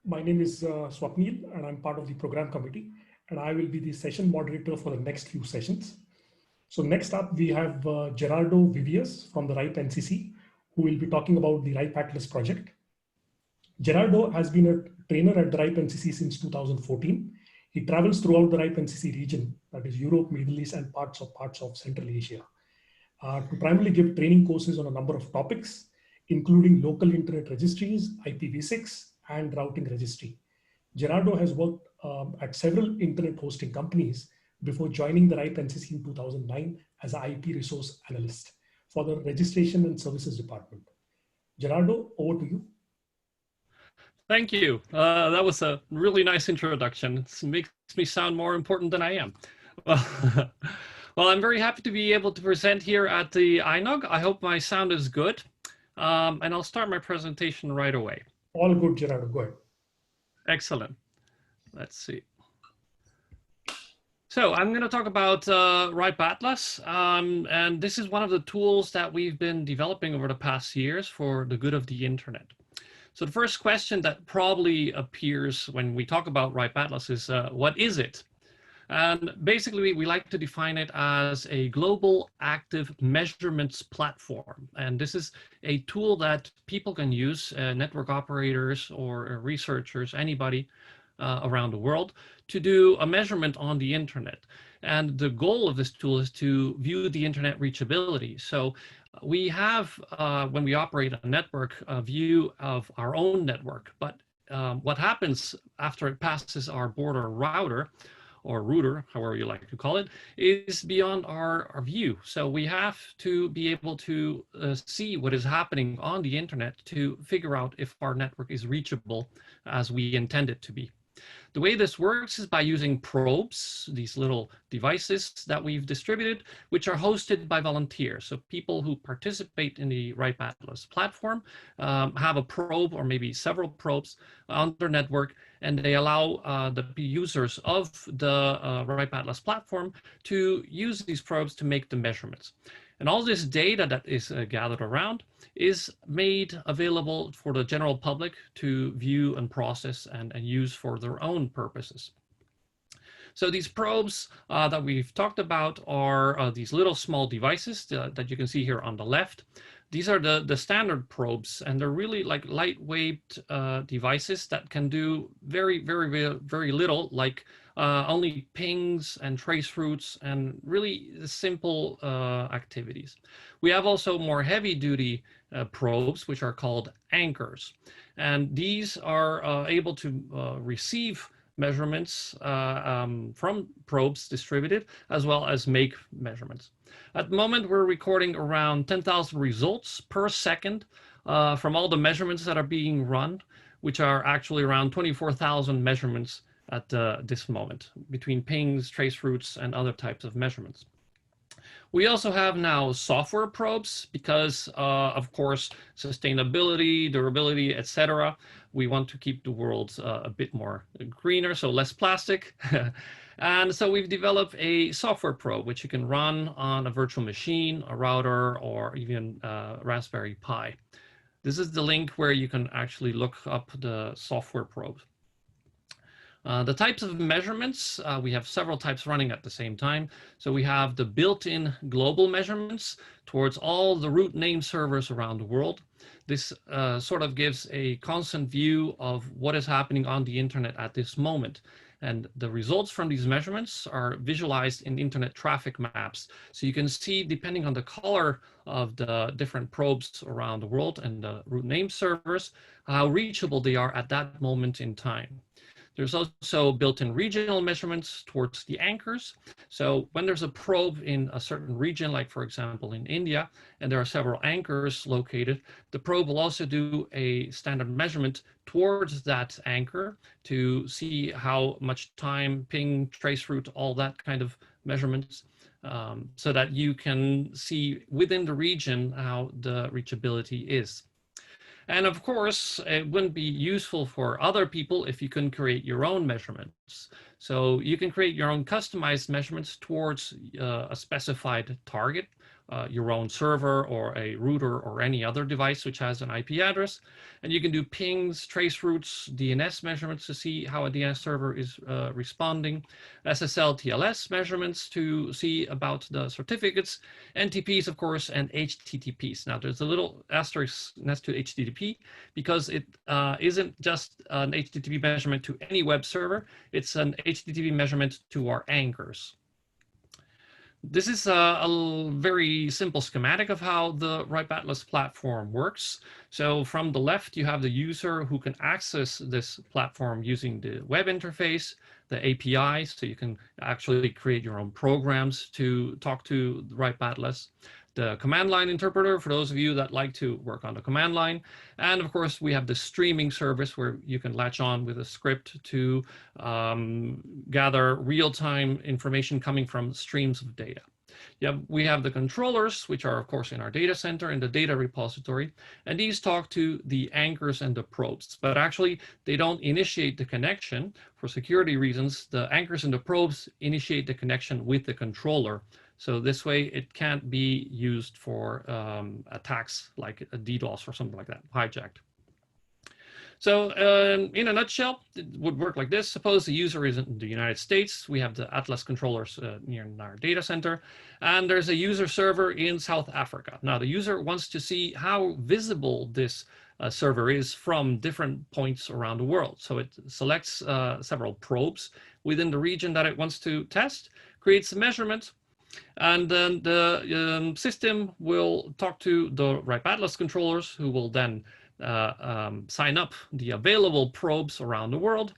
My name is Swapnil, and I'm part of the program committee, and I will be the session moderator for the next few sessions. So next up, we have Gerardo Viviers from the RIPE NCC, who will be talking about the RIPE Atlas project. Gerardo has been a trainer at the RIPE NCC since 2014. He travels throughout the RIPE NCC region, that is Europe, Middle East, and parts of Central Asia, to primarily give training courses on a number of topics, including local internet registries, IPv6, and routing registry. Gerardo has worked at several internet hosting companies before joining the RIPE NCC in 2009 as an IP resource analyst for the registration and services department. Gerardo, over to you. Thank you. That was a really nice introduction. It makes me sound more important than I am. Well, I'm very happy to be able to present here at the INNOG. I hope my sound is good. And I'll start my presentation right away. All good, Gerardo. Go ahead. Excellent. Let's see. So I'm going to talk about RIPE Atlas. And this is one of the tools that we've been developing over the past years for the good of the internet. So the first question that probably appears when we talk about RIPE Atlas is, what is it? And basically, we like to define it as a global active measurements platform. And this is a tool that people can use, network operators or researchers, anybody around the world, to do a measurement on the internet. And the goal of this tool is to view the internet reachability. So we have, when we operate a network, a view of our own network. But what happens after it passes our border router, or router, however you like to call it, is beyond our view. So we have to be able to see what is happening on the internet to figure out if our network is reachable as we intend it to be. The way this works is by using probes, these little devices that we've distributed, which are hosted by volunteers. So people who participate in the RIPE Atlas platform have a probe or maybe several probes on their network, and they allow the users of the RIPE Atlas platform to use these probes to make the measurements. And all this data that is gathered around is made available for the general public to view and process and use for their own purposes. So these probes that we've talked about are these little small devices that you can see here on the left. These are the standard probes, and they're really like lightweight devices that can do very little, like only pings and trace routes and really simple activities. We have also more heavy duty probes, which are called anchors. And these are able to receive measurements from probes distributed, as well as make measurements. At the moment, we're recording around 10,000 results per second from all the measurements that are being run, which are actually around 24,000 measurements at this moment, between pings, trace routes, and other types of measurements. We also have now software probes because, of course, sustainability, durability, etc. We want to keep the world a bit more greener, so less plastic. And so we've developed a software probe, which you can run on a virtual machine, a router, or even Raspberry Pi. This is the link where you can actually look up the software probe. The types of measurements, we have several types running at the same time. So we have the built-in global measurements towards all the root name servers around the world. This sort of gives a constant view of what is happening on the internet at this moment. And the results from these measurements are visualized in internet traffic maps. So you can see, depending on the color of the different probes around the world and the root name servers, how reachable they are at that moment in time. There's also built-in regional measurements towards the anchors. So when there's a probe in a certain region, like for example in India, and there are several anchors located, the probe will also do a standard measurement towards that anchor to see how much time, ping, trace route, all that kind of measurements, so that you can see within the region how the reachability is. And of course, it wouldn't be useful for other people if you couldn't create your own measurements. So you can create your own customized measurements towards a specified target your own server or a router or any other device which has an IP address. And you can do pings, trace routes, DNS measurements to see how a DNS server is responding, SSL, TLS measurements to see about the certificates, NTPs, of course, and HTTPs. Now, there's a little asterisk next to HTTP because it isn't just an HTTP measurement to any web server. It's an HTTP measurement to our anchors. This is a very simple schematic of how the RIPE Atlas platform works. So from the left, you have the user who can access this platform using the web interface, the API, so you can actually create your own programs to talk to the RIPE Atlas. The command line interpreter for those of you that like to work on the command line. And of course, we have the streaming service where you can latch on with a script to gather real-time information coming from streams of data. We have the controllers, which are of course in our data center in the data repository, and these talk to the anchors and the probes, but actually they don't initiate the connection for security reasons. The anchors and the probes initiate the connection with the controller. So this way it can't be used for attacks like a DDoS or something like that, hijacked. So in a nutshell, it would work like this. Suppose the user is in the United States. We have the Atlas controllers near our data center, and there's a user server in South Africa. Now the user wants to see how visible this server is from different points around the world. So it selects several probes within the region that it wants to test, creates a measurement, and then the system will talk to the RIPE Atlas controllers, who will then sign up the available probes around the world.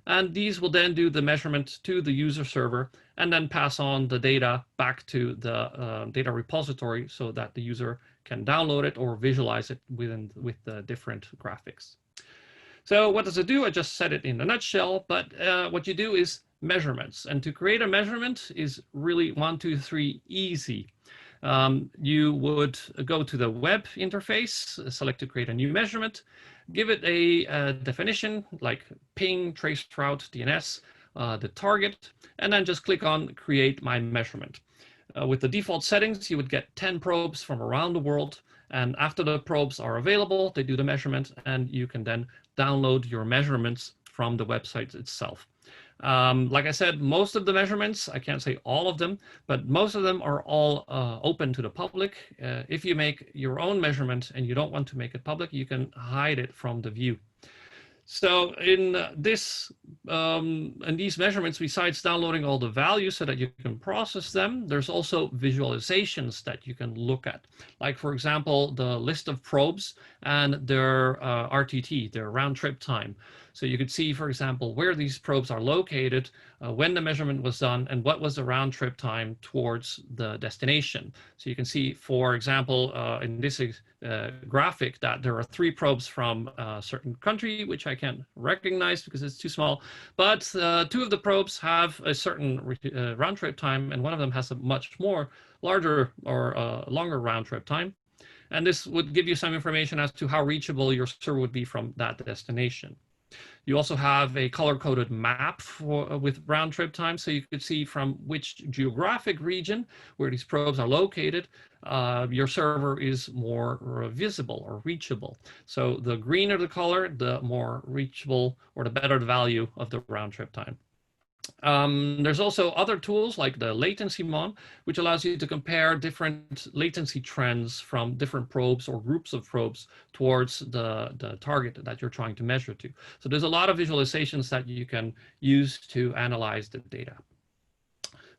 And these will then do the measurement to the user server and then pass on the data back to the data repository so that the user can download it or visualize it with the different graphics. So what does it do? I just said it in a nutshell, but what you do is measurements. And to create a measurement is really 1, 2, 3 easy. You would go to the web interface, select to create a new measurement, give it a definition like ping, trace route, DNS, the target, and then just click on create my measurement. With the default settings, you would get 10 probes from around the world. And after the probes are available, they do the measurement, and you can then download your measurements from the website itself. Like I said, most of the measurements, I can't say all of them, but most of them are all open to the public. If you make your own measurement and you don't want to make it public, you can hide it from the view. So in these measurements, besides downloading all the values so that you can process them, there's also visualizations that you can look at. Like, for example, the list of probes and their RTT, their round trip time. So you could see, for example, where these probes are located, when the measurement was done, and what was the round trip time towards the destination. So you can see, for example, in this graphic, that there are 3 probes from a certain country, which I can't recognize because it's too small. But 2 of the probes have a certain round trip time, and one of them has a much more larger or longer round trip time. And this would give you some information as to how reachable your server would be from that destination. You also have a color-coded map with round trip time, so you could see from which geographic region where these probes are located, your server is more visible or reachable. So the greener the color, the more reachable or the better the value of the round trip time. There's also other tools like the latency mon, which allows you to compare different latency trends from different probes or groups of probes towards the target that you're trying to measure to. So there's a lot of visualizations that you can use to analyze the data.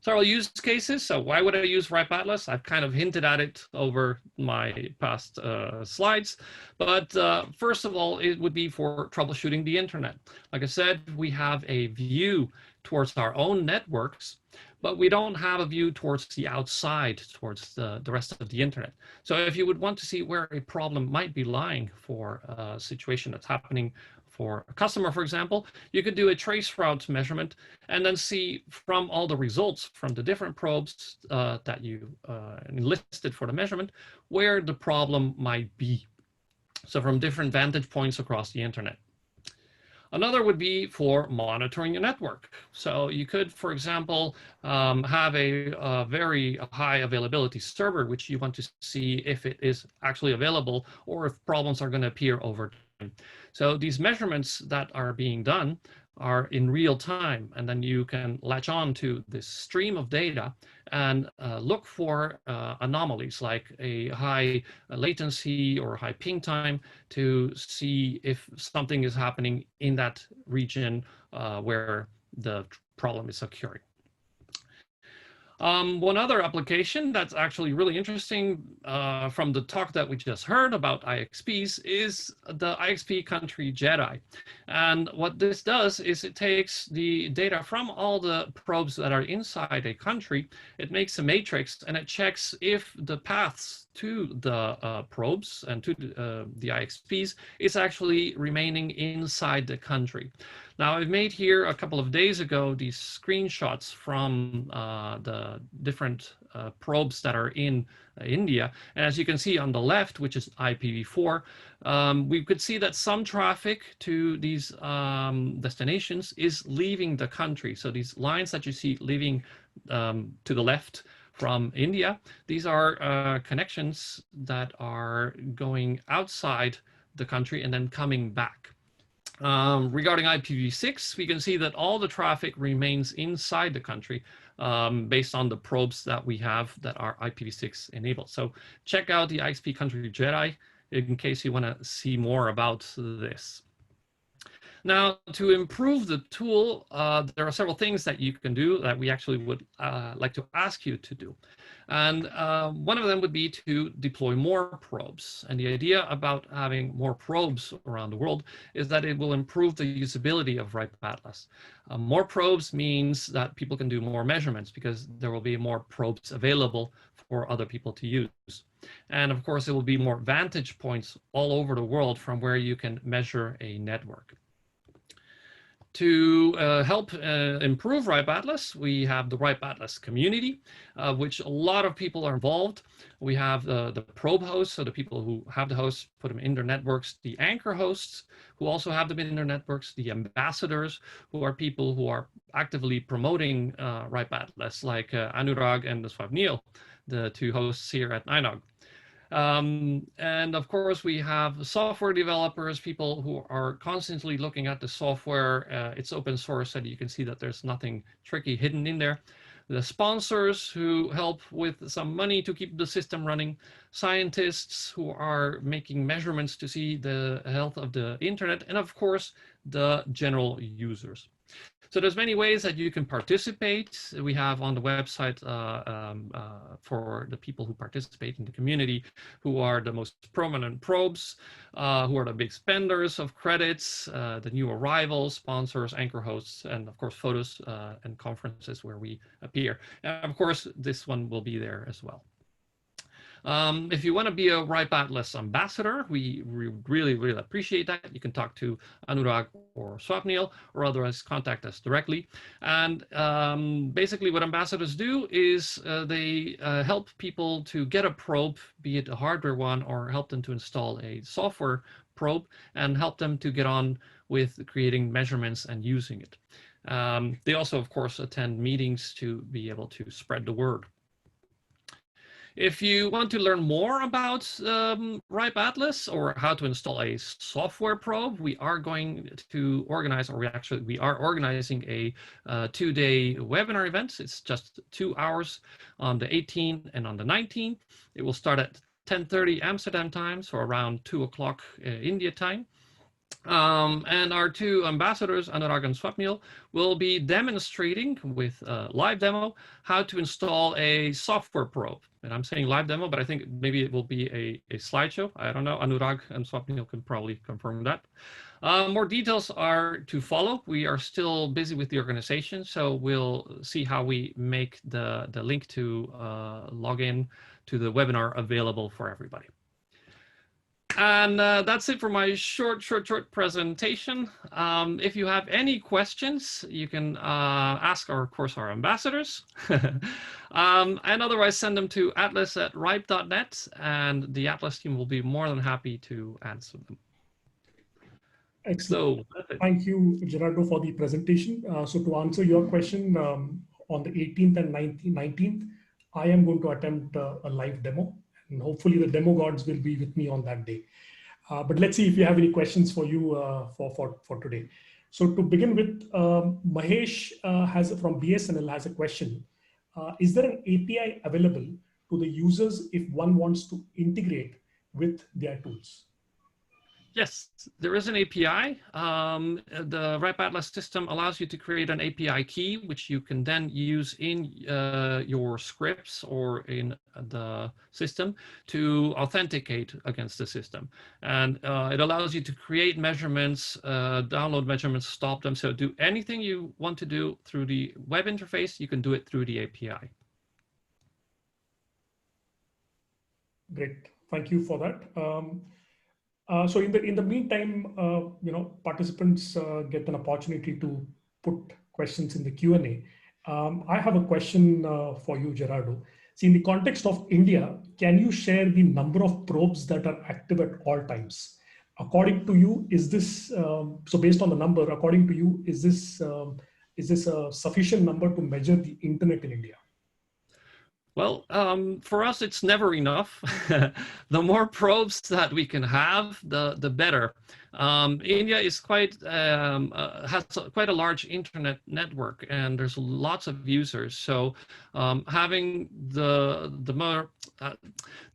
Several use cases. So why would I use RIPE Atlas? I've kind of hinted at it over my past slides. But first of all, it would be for troubleshooting the internet. Like I said, we have a view towards our own networks, but we don't have a view towards the outside, towards the rest of the internet. So if you would want to see where a problem might be lying for a situation that's happening for a customer, for example, you could do a trace route measurement and then see from all the results from the different probes that you enlisted for the measurement, where the problem might be. So from different vantage points across the internet. Another would be for monitoring your network. So you could, for example, have a very high availability server, which you want to see if it is actually available or if problems are going to appear over time. So these measurements that are being done are in real time, and then you can latch on to this stream of data and look for anomalies like a high latency or high ping time to see if something is happening in that region where the problem is occurring. One other application that's actually really interesting from the talk that we just heard about IXPs is the IXP country JEDI. And what this does is it takes the data from all the probes that are inside a country, it makes a matrix, and it checks if the paths to the probes and to the IXPs is actually remaining inside the country. Now, I've made here a couple of days ago these screenshots from the different probes that are in India. And as you can see on the left, which is IPv4, we could see that some traffic to these destinations is leaving the country. So these lines that you see leaving to the left from India, these are connections that are going outside the country and then coming back. Regarding IPv6, we can see that all the traffic remains inside the country based on the probes that we have that are IPv6 enabled. So check out the IXP country JEDI in case you want to see more about this. Now, to improve the tool, there are several things that you can do that we actually would like to ask you to do. And one of them would be to deploy more probes. And the idea about having more probes around the world is that it will improve the usability of RIPE Atlas. More probes means that people can do more measurements because there will be more probes available for other people to use. And of course, there will be more vantage points all over the world from where you can measure a network. To help improve RIPE Atlas, we have the RIPE Atlas community, which a lot of people are involved. We have the probe hosts, so the people who have the hosts, put them in their networks, the anchor hosts, who also have them in their networks, the ambassadors, who are people who are actively promoting RIPE Atlas, like Anurag and Swapnil, the two hosts here at INNOG. And of course, we have software developers, people who are constantly looking at the software. It's open source, and you can see that there's nothing tricky hidden in there. The sponsors who help with some money to keep the system running, scientists who are making measurements to see the health of the internet, and of course, the general users. So there's many ways that you can participate. We have on the website for the people who participate in the community, who are the most prominent probes, who are the big spenders of credits, the new arrivals, sponsors, anchor hosts, and of course photos and conferences where we appear. And of course, this one will be there as well. If you want to be a RIPE Atlas ambassador, we really appreciate that. You can talk to Anurag or Swapnil, or otherwise contact us directly. And basically what ambassadors do is they help people to get a probe, be it a hardware one, or help them to install a software probe, and help them to get on with creating measurements and using it. They also, of course, attend meetings to be able to spread the word. If you want to learn more about RIPE Atlas or how to install a software probe, we are going to organize, or we are organizing a 2-day webinar event. It's just 2 hours on the 18th and on the 19th. It will start at 10:30 Amsterdam time, so around 2 o'clock India time. And our two ambassadors, Anurag and Swapnil, will be demonstrating with a live demo how to install a software probe. And I'm saying live demo, but I think maybe it will be a slideshow. I don't know. Anurag and Swapnil can probably confirm that. More details are to follow. We are still busy with the organization, so we'll see how we make the link to log in to the webinar available for everybody. And that's it for my short presentation. If you have any questions, you can ask, of course, our ambassadors. And otherwise, send them to atlas@ripe.net, and the Atlas team will be more than happy to answer them. Excellent. So Thank you, Gerardo, for the presentation. So to answer your question, on the 18th and 19th, I am going to attempt a live demo, and hopefully the demo gods will be with me on that day. But let's see if you have any questions for you for today. So to begin with, Mahesh from BSNL has a question. Is there an API available to the users if one wants to integrate with their tools? yes, there is an API. The RIPE Atlas system allows you to create an API key, which you can then use in your scripts or in the system to authenticate against the system. And it allows you to create measurements, download measurements, stop them. So do anything you want to do through the web interface, you can do it through the API. Great, thank you for that. So in the meantime, participants get an opportunity to put questions in the Q&A. I have a question for you, Gerardo. See, in the context of India, can you share the number of probes that are active at all times? According to you, is this so? Based on the number, according to you, is this a sufficient number to measure the internet in India? Well, for us, it's never enough. The more probes that we can have, the better. India is has quite a large internet network, and there's lots of users. So having the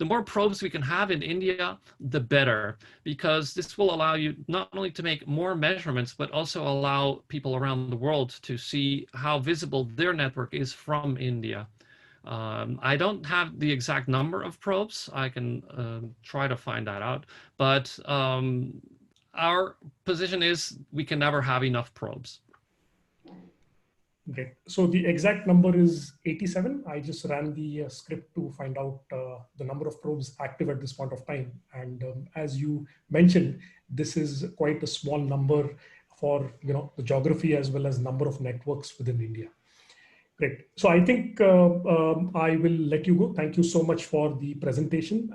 more probes we can have in India, the better, because this will allow you not only to make more measurements, but also allow people around the world to see how visible their network is from India. I don't have the exact number of probes. I can try to find that out, but our position is we can never have enough probes. Okay, so the exact number is 87. I just ran the script to find out the number of probes active at this point of time. And as you mentioned, this is quite a small number for the geography as well as number of networks within India. Great. So I think I will let you go. Thank you so much for the presentation.